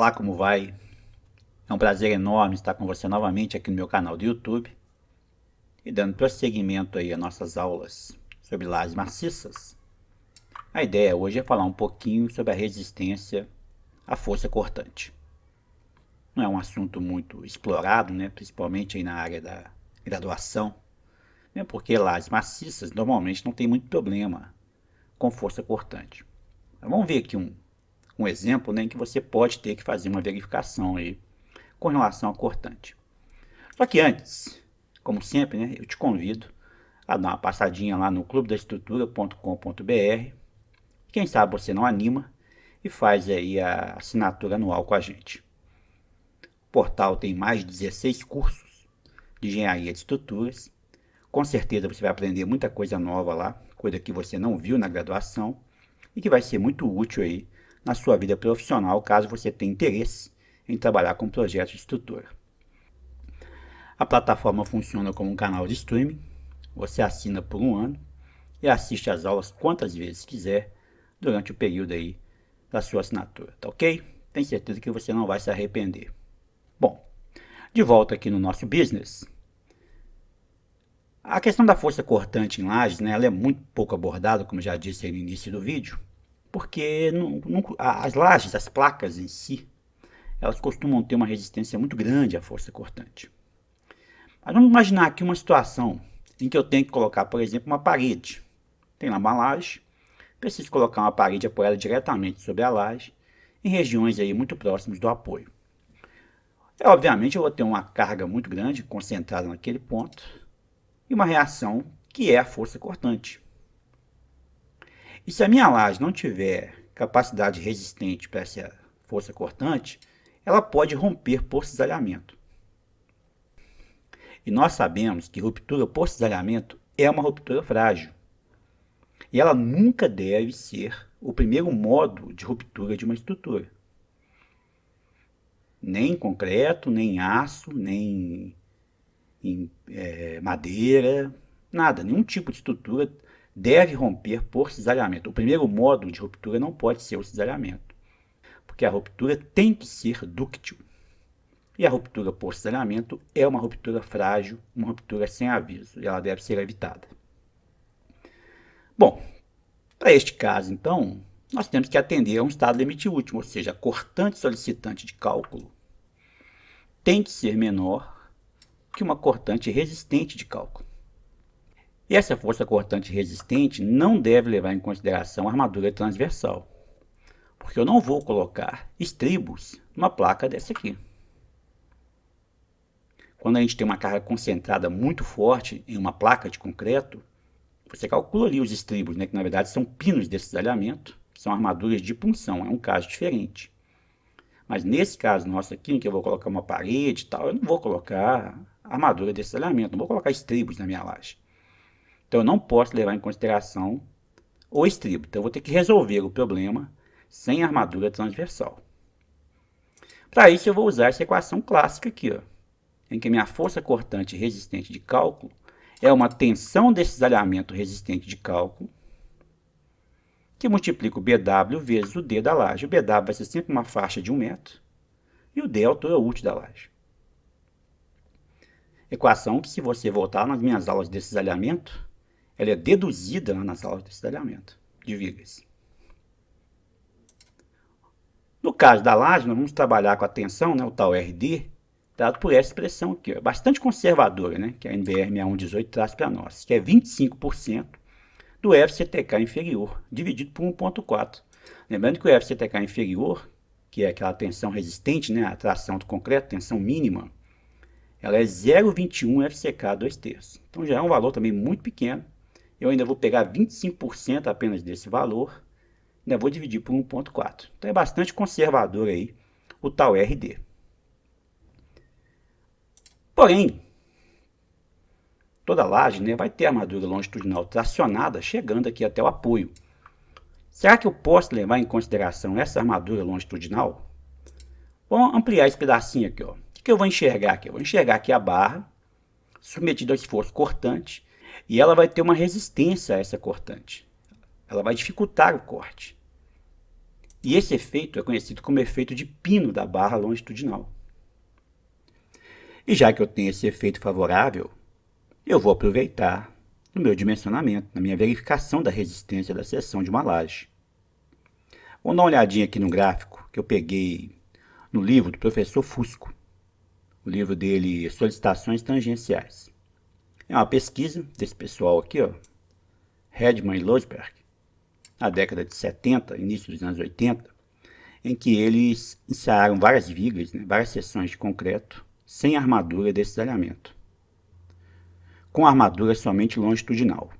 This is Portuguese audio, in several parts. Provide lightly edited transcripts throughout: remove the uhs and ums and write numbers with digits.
Olá, como vai? É um prazer enorme estar com você novamente aqui no meu canal do YouTube e dando prosseguimento aí às nossas aulas sobre lajes maciças. A ideia hoje é falar um pouquinho sobre a resistência à força cortante. Não é um assunto muito explorado, né? Principalmente aí na área da graduação, né? Porque lajes maciças normalmente não tem muito problema com força cortante. Mas vamos ver aqui um exemplo, né, em que você pode ter que fazer uma verificação aí com relação ao cortante. Só que antes, como sempre, né, eu te convido a dar uma passadinha lá no clubedaestrutura.com.br. Quem sabe você não anima e faz aí a assinatura anual com a gente. O portal tem mais de 16 cursos de engenharia de estruturas. Com certeza você vai aprender muita coisa nova lá, coisa que você não viu na graduação e que vai ser muito útil aí na sua vida profissional, caso você tenha interesse em trabalhar com projetos de estrutura. A plataforma funciona como um canal de streaming. Você assina por um ano e assiste às aulas quantas vezes quiser durante o período aí da sua assinatura, tá ok? Tenho certeza que você não vai se arrepender. Bom, de volta aqui no nosso business. A questão da força cortante em lajes, né, ela é muito pouco abordada, como já disse aí no início do vídeo, porque as lajes, as placas em si, elas costumam ter uma resistência muito grande à força cortante. Mas vamos imaginar aqui uma situação em que eu tenho que colocar, por exemplo, uma parede. Tem lá uma laje, preciso colocar uma parede apoiada diretamente sobre a laje, em regiões aí muito próximas do apoio. Obviamente eu vou ter uma carga muito grande concentrada naquele ponto e uma reação que é a força cortante. E se a minha laje não tiver capacidade resistente para essa força cortante, ela pode romper por cisalhamento. E nós sabemos que ruptura por cisalhamento é uma ruptura frágil. E ela nunca deve ser o primeiro modo de ruptura de uma estrutura. Nem em concreto, nem em aço, nem em madeira, nada. Nenhum tipo de estrutura deve romper por cisalhamento. O primeiro modo de ruptura não pode ser o cisalhamento, porque a ruptura tem que ser dúctil. E a ruptura por cisalhamento é uma ruptura frágil, uma ruptura sem aviso, e ela deve ser evitada. Bom, para este caso, então, nós temos que atender a um estado limite último, ou seja, a cortante solicitante de cálculo tem que ser menor que uma cortante resistente de cálculo. E essa força cortante resistente não deve levar em consideração a armadura transversal, porque eu não vou colocar estribos numa placa dessa aqui. Quando a gente tem uma carga concentrada muito forte em uma placa de concreto, você calcula ali os estribos, né, que na verdade são pinos de cisalhamento, que são armaduras de punção, é um caso diferente. Mas nesse caso nosso aqui, em que eu vou colocar uma parede e tal, eu não vou colocar armadura de cisalhamento, não vou colocar estribos na minha laje. Então eu não posso levar em consideração o estribo, então eu vou ter que resolver o problema sem armadura transversal. Para isso eu vou usar essa equação clássica aqui, ó, em que minha força cortante resistente de cálculo é uma tensão de cisalhamento resistente de cálculo, que multiplica o BW vezes o D da laje. O BW vai ser sempre uma faixa de 1 metro, e o D é a altura útil da laje. Equação que, se você voltar nas minhas aulas de cisalhamento, ela é deduzida nas aulas de cisalhamento de vigas. No caso da laje, nós vamos trabalhar com a tensão, né, o tal RD, dado por essa expressão aqui, ó, bastante conservadora, né, que a NBR 6118 traz para nós, que é 25% do FCTK inferior, dividido por 1,4. Lembrando que o FCTK inferior, que é aquela tensão resistente, né, a tração do concreto, tensão mínima, ela é 0,21 FCK 2/3. Então já é um valor também muito pequeno. Eu ainda vou pegar 25% apenas desse valor, ainda vou dividir por 1,4. Então é bastante conservador aí o tal RD. Porém, toda laje, né, vai ter armadura longitudinal tracionada chegando aqui até o apoio. Será que eu posso levar em consideração essa armadura longitudinal? Vamos ampliar esse pedacinho aqui, ó. O que eu vou enxergar aqui? Eu vou enxergar aqui a barra submetida ao esforço cortante e ela vai ter uma resistência a essa cortante. Ela vai dificultar o corte. E esse efeito é conhecido como efeito de pino da barra longitudinal. E já que eu tenho esse efeito favorável, eu vou aproveitar no meu dimensionamento, na minha verificação da resistência da seção de uma laje. Vamos dar uma olhadinha aqui no gráfico que eu peguei no livro do professor Fusco, o livro dele Solicitações Tangenciais. É uma pesquisa desse pessoal aqui, ó, Hedman e Losberg, na década de 70, início dos anos 80, em que eles ensaiaram várias vigas, várias seções de concreto, sem armadura desse detalhamento, com armadura somente longitudinal.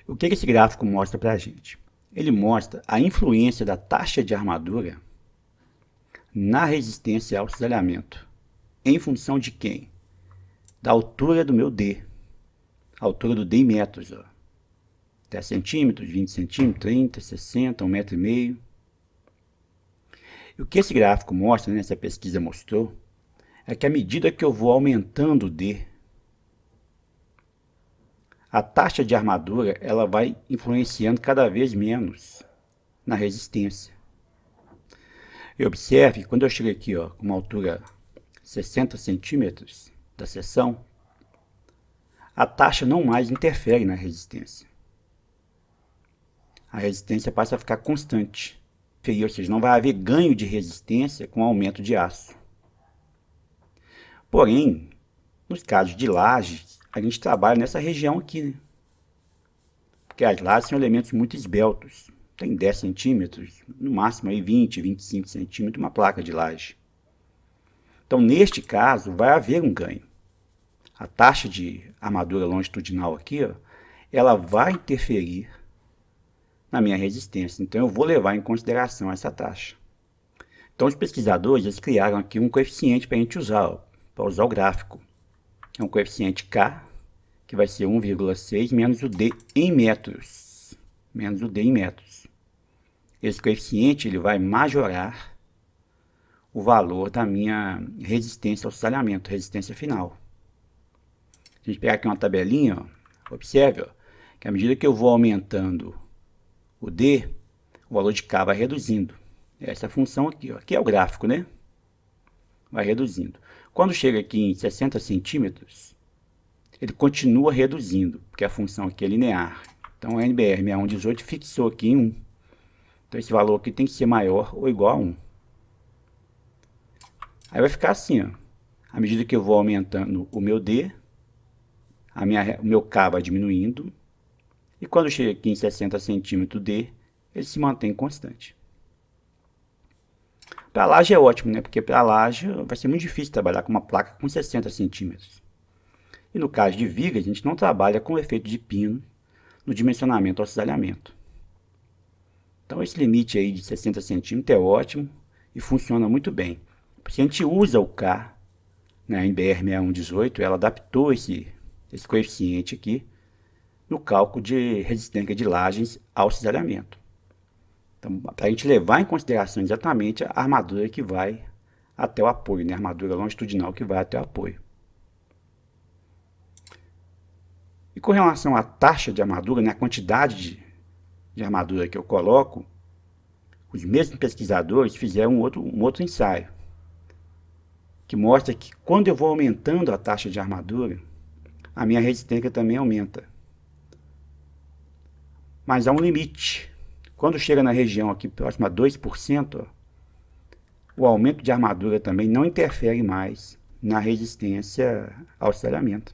O que esse gráfico mostra para a gente? Ele mostra a influência da taxa de armadura na resistência ao cisalhamento. Em função de quem? Da altura do meu D. A altura do D em metros. Ó. 10 centímetros, 20 centímetros, 30, 60, 1,5 m. E o que esse gráfico mostra, essa pesquisa mostrou, é que à medida que eu vou aumentando o D, a taxa de armadura ela vai influenciando cada vez menos na resistência. E observe que quando eu chego aqui com uma altura 60 centímetros da seção, a taxa não mais interfere na resistência. A resistência passa a ficar constante, ou seja, não vai haver ganho de resistência com aumento de aço. Porém, nos casos de lajes, a gente trabalha nessa região aqui, porque as lajes são elementos muito esbeltos. Tem 10 centímetros, no máximo aí 20, 25 centímetros, uma placa de laje. Então, neste caso, vai haver um ganho. A taxa de armadura longitudinal aqui, ela vai interferir na minha resistência. Então, eu vou levar em consideração essa taxa. Então, os pesquisadores eles criaram aqui um coeficiente para a gente usar, para usar o gráfico. É um coeficiente K, que vai ser 1,6 menos o D em metros. Menos o D em metros. Esse coeficiente ele vai majorar o valor da minha resistência ao cisalhamento, resistência final. Se a gente pegar aqui uma tabelinha, observe que à medida que eu vou aumentando o D, o valor de K vai reduzindo. Essa função aqui, aqui é o gráfico, né? Vai reduzindo. Quando chega aqui em 60 centímetros, ele continua reduzindo, porque a função aqui é linear. Então, a NBR 6118 fixou aqui em 1. Então, esse valor aqui tem que ser maior ou igual a 1. Aí vai ficar assim, à medida que eu vou aumentando o meu D, o meu K vai diminuindo, e quando chega aqui em 60 centímetros D, ele se mantém constante. Para a laje é ótimo, porque para a laje vai ser muito difícil trabalhar com uma placa com 60 centímetros. E no caso de viga, a gente não trabalha com o efeito de pino no dimensionamento ao cisalhamento. Então esse limite aí de 60 centímetros é ótimo e funciona muito bem. Porque a gente usa o K, na NBR 6118, ela adaptou esse coeficiente aqui no cálculo de resistência de lajes ao cisalhamento. Então, para a gente levar em consideração exatamente a armadura que vai até o apoio, a armadura longitudinal que vai até o apoio. E com relação à taxa de armadura, a quantidade de armadura que eu coloco, os mesmos pesquisadores fizeram um outro ensaio, que mostra que quando eu vou aumentando a taxa de armadura, a minha resistência também aumenta. Mas há um limite. Quando chega na região aqui próxima a 2%, o aumento de armadura também não interfere mais na resistência ao cisalhamento.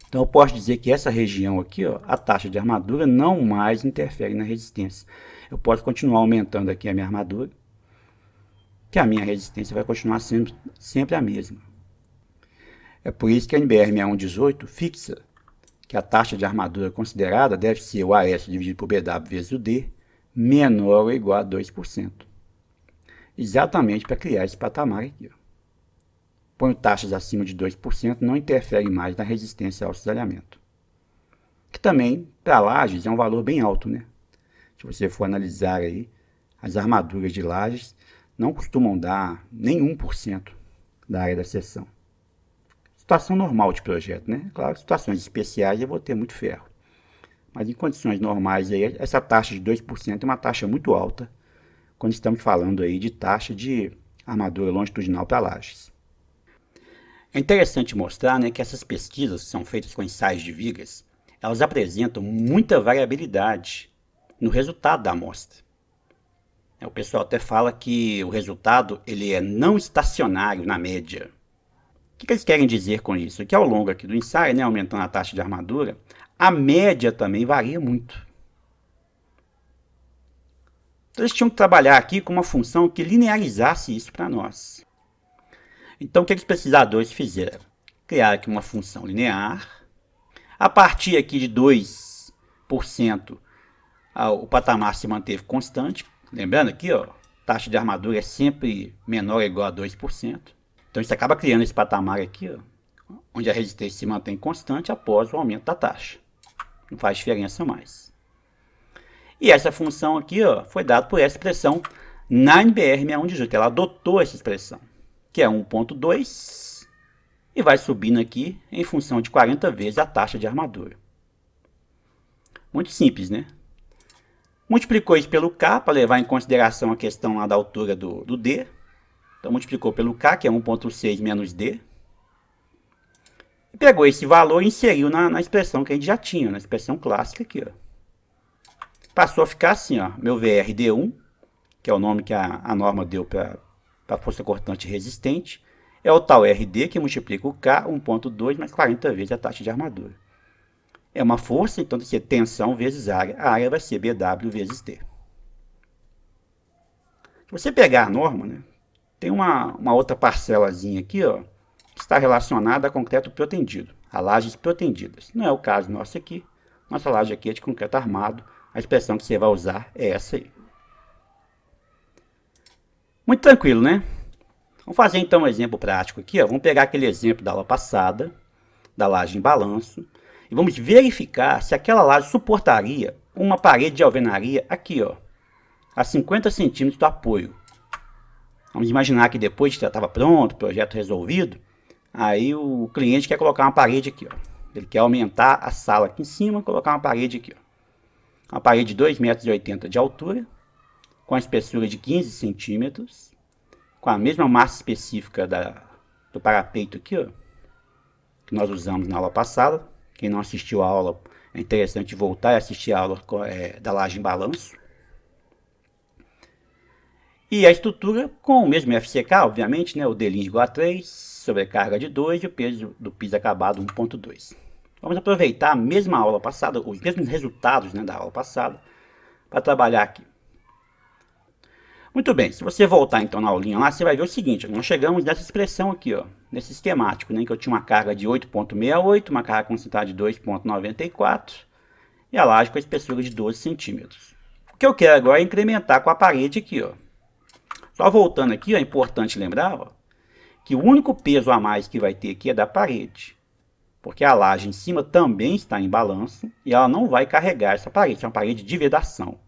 Então eu posso dizer que essa região aqui, a taxa de armadura não mais interfere na resistência. Eu posso continuar aumentando aqui a minha armadura, que a minha resistência vai continuar sendo sempre a mesma. É por isso que a NBR 6118 fixa que a taxa de armadura considerada deve ser o AS dividido por BW vezes o D, menor ou igual a 2%. Exatamente para criar esse patamar aqui. Ponho taxas acima de 2%, não interfere mais na resistência ao cisalhamento. Que também, para lajes, é um valor bem alto, Se você for analisar aí, as armaduras de lajes não costumam dar nem 1% da área da seção. Situação normal de projeto, Claro, situações especiais eu vou ter muito ferro. Mas em condições normais, aí, essa taxa de 2% é uma taxa muito alta, quando estamos falando aí de taxa de armadura longitudinal para lajes. É interessante mostrar, né, que essas pesquisas que são feitas com ensaios de vigas, elas apresentam muita variabilidade no resultado da amostra. O pessoal até fala que o resultado ele é não estacionário na média. O que eles querem dizer com isso? Que ao longo aqui do ensaio, né, aumentando a taxa de armadura, a média também varia muito. Então eles tinham que trabalhar aqui com uma função que linearizasse isso para nós. Então o que os pesquisadores fizeram? Criaram aqui uma função linear. A partir aqui de 2%, o patamar se manteve constante. Lembrando aqui, ó, taxa de armadura é sempre menor ou igual a 2%. Então isso acaba criando esse patamar aqui, ó, onde a resistência se mantém constante após o aumento da taxa. Não faz diferença mais. E essa função aqui, ó, foi dada por essa expressão na NBR6118. Ela adotou essa expressão, que é 1.2, e vai subindo aqui em função de 40 vezes a taxa de armadura. Muito simples, né? Multiplicou isso pelo K, para levar em consideração a questão lá da altura do D. Então, multiplicou pelo K, que é 1.6 menos D. E pegou esse valor e inseriu na expressão que a gente já tinha, na expressão clássica aqui, ó. Passou a ficar assim, ó, meu VRD1, que é o nome que a norma deu para a força cortante resistente, é o tal RD, que multiplica o K, 1.2 mais 40 vezes a taxa de armadura. É uma força, então tem que ser tensão vezes área. A área vai ser BW vezes T. Se você pegar a norma, né, tem uma outra parcelazinha aqui, ó, que está relacionada a concreto protendido, a lajes protendidas. Não é o caso nosso aqui. Nossa laje aqui é de concreto armado. A expressão que você vai usar é essa aí. Muito tranquilo, né? Vamos fazer então um exemplo prático aqui, ó. Vamos pegar aquele exemplo da aula passada, da laje em balanço, e vamos verificar se aquela laje suportaria uma parede de alvenaria aqui, ó, a 50 centímetros do apoio. Vamos imaginar que depois que já estava pronto, o projeto resolvido, aí o cliente quer colocar uma parede aqui, ó. Ele quer aumentar a sala aqui em cima, colocar uma parede aqui, ó. Uma parede de 2,80 metros de altura, com a espessura de 15 centímetros, com a mesma massa específica do parapeito aqui, ó, que nós usamos na aula passada. Quem não assistiu a aula, é interessante voltar e assistir a aula da laje em balanço. E a estrutura com o mesmo FCK, obviamente, né, o D' igual a 3, sobrecarga de 2 e o peso do piso acabado 1.2. Vamos aproveitar a mesma aula passada, os mesmos resultados, né, da aula passada, para trabalhar aqui. Muito bem, se você voltar então na aulinha lá, você vai ver o seguinte, nós chegamos nessa expressão aqui, ó, nesse esquemático, né, que eu tinha uma carga de 8,68, uma carga concentrada de 2,94 e a laje com a espessura de 12 centímetros. O que eu quero agora é incrementar com a parede aqui, ó. Só voltando aqui, ó, é importante lembrar, ó, que o único peso a mais que vai ter aqui é da parede, porque a laje em cima também está em balanço e ela não vai carregar essa parede, é uma parede de vedação.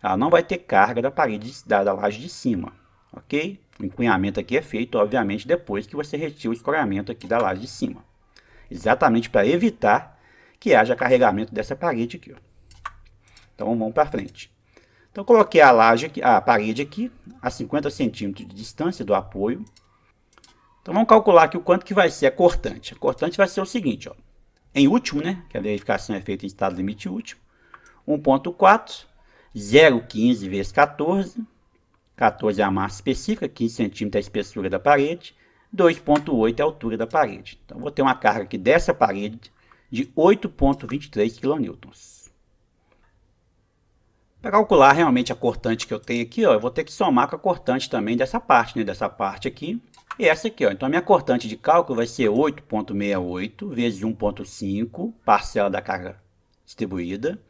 Ela não vai ter carga da parede da laje de cima, ok? O encunhamento aqui é feito, obviamente, depois que você retira o escoramento aqui da laje de cima. Exatamente para evitar que haja carregamento dessa parede aqui, ó. Então, vamos para frente. Então, coloquei a parede aqui, a 50 centímetros de distância do apoio. Então, vamos calcular aqui o quanto que vai ser a cortante. A cortante vai ser o seguinte, ó. Em último, né, que a verificação é feita em estado limite último, 1.4, 0,15 vezes 14, 14 é a massa específica, 15 centímetros é a espessura da parede, 2,8 é a altura da parede. Então, vou ter uma carga aqui dessa parede de 8,23 kN. Para calcular realmente a cortante que eu tenho aqui, ó, eu vou ter que somar com a cortante também dessa parte, né, dessa parte aqui, e essa aqui, ó. Então, a minha cortante de cálculo vai ser 8,68 vezes 1,5, parcela da carga distribuída,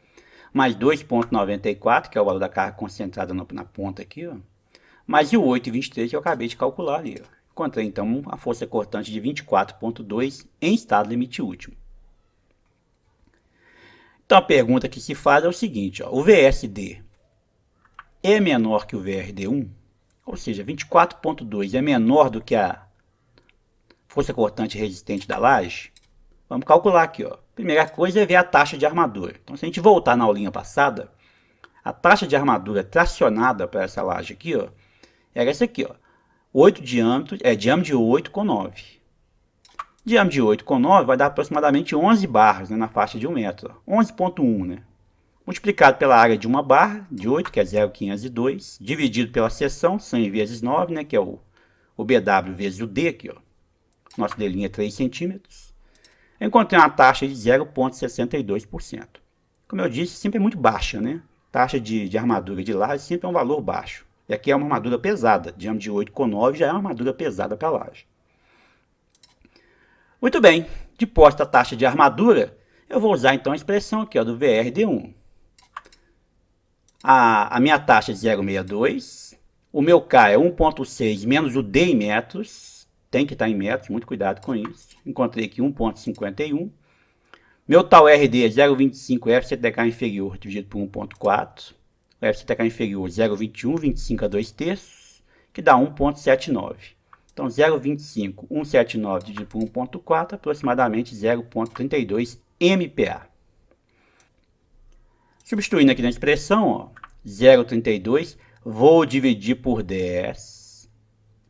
mais 2,94, que é o valor da carga concentrada na ponta aqui, ó, mais o 8,23 que eu acabei de calcular ali, ó. Encontrei, então, a força cortante de 24,2 em estado limite último. Então, a pergunta que se faz é o seguinte, ó, o VSD é menor que o VRD1, ou seja, 24,2 é menor do que a força cortante resistente da laje? Vamos calcular aqui, ó. Primeira coisa é ver a taxa de armadura. Então, se a gente voltar na aulinha passada, a taxa de armadura tracionada para essa laje aqui, ó, era essa aqui, ó. 8 diâmetros, diâmetro de 8 com 9. Diâmetro de 8 com 9 vai dar aproximadamente 11 barras, né, na faixa de 1 metro. 11,1, né? Multiplicado pela área de uma barra, de 8, que é 0,502, dividido pela seção, 100 vezes 9, né, que é o BW vezes o D aqui, ó. Nosso D' é 3 centímetros. Eu encontrei uma taxa de 0,62%. Como eu disse, sempre é muito baixa, né? Taxa de armadura de laje sempre é um valor baixo. E aqui é uma armadura pesada. Diâmetro de 8 com 9 já é uma armadura pesada para a laje. Muito bem. Depois da taxa de armadura, eu vou usar então a expressão aqui, ó, do VRD1. A minha taxa é 0,62. O meu K é 1,6 menos o D em metros. Tem que estar em metros, muito cuidado com isso. Encontrei aqui 1,51. Meu tal RD é 0,25 FCTK inferior dividido por 1,4. O FCTK inferior 0,21, 25 a 2 terços, que dá 1,79. Então 0,25, 1,79 dividido por 1,4, aproximadamente 0,32 MPa. Substituindo aqui na expressão, 0,32, vou dividir por 10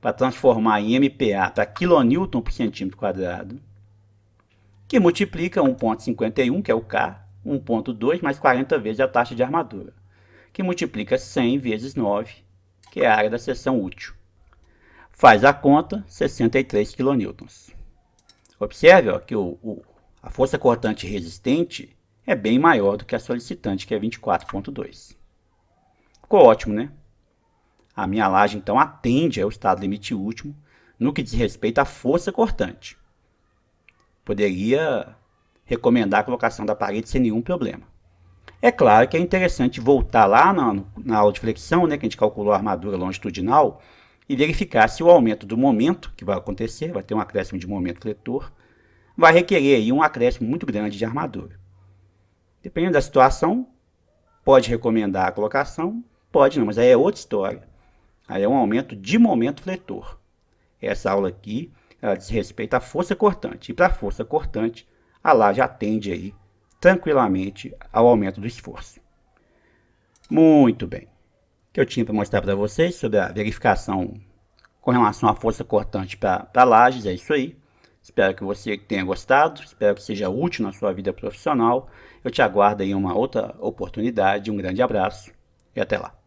para transformar em MPa para kN por centímetro quadrado, que multiplica 1,51, que é o K, 1,2 mais 40 vezes a taxa de armadura, que multiplica 100 vezes 9, que é a área da seção útil. Faz a conta, 63 kN. Observe, ó, que a força cortante resistente é bem maior do que a solicitante, que é 24,2. Ficou ótimo, né? A minha laje, então, atende ao estado limite último no que diz respeito à força cortante. Poderia recomendar a colocação da parede sem nenhum problema. É claro que é interessante voltar lá na aula de flexão, né, que a gente calculou a armadura longitudinal, e verificar se o aumento do momento que vai acontecer, vai ter um acréscimo de momento fletor, vai requerer aí um acréscimo muito grande de armadura. Dependendo da situação, pode recomendar a colocação, pode não, mas aí é outra história. Aí é um aumento de momento fletor. Essa aula aqui, ela diz respeito à força cortante. E para a força cortante, a laje atende aí tranquilamente ao aumento do esforço. Muito bem. O que eu tinha para mostrar para vocês sobre a verificação com relação à força cortante para lajes é isso aí. Espero que você tenha gostado, espero que seja útil na sua vida profissional. Eu te aguardo em uma outra oportunidade. Um grande abraço e até lá.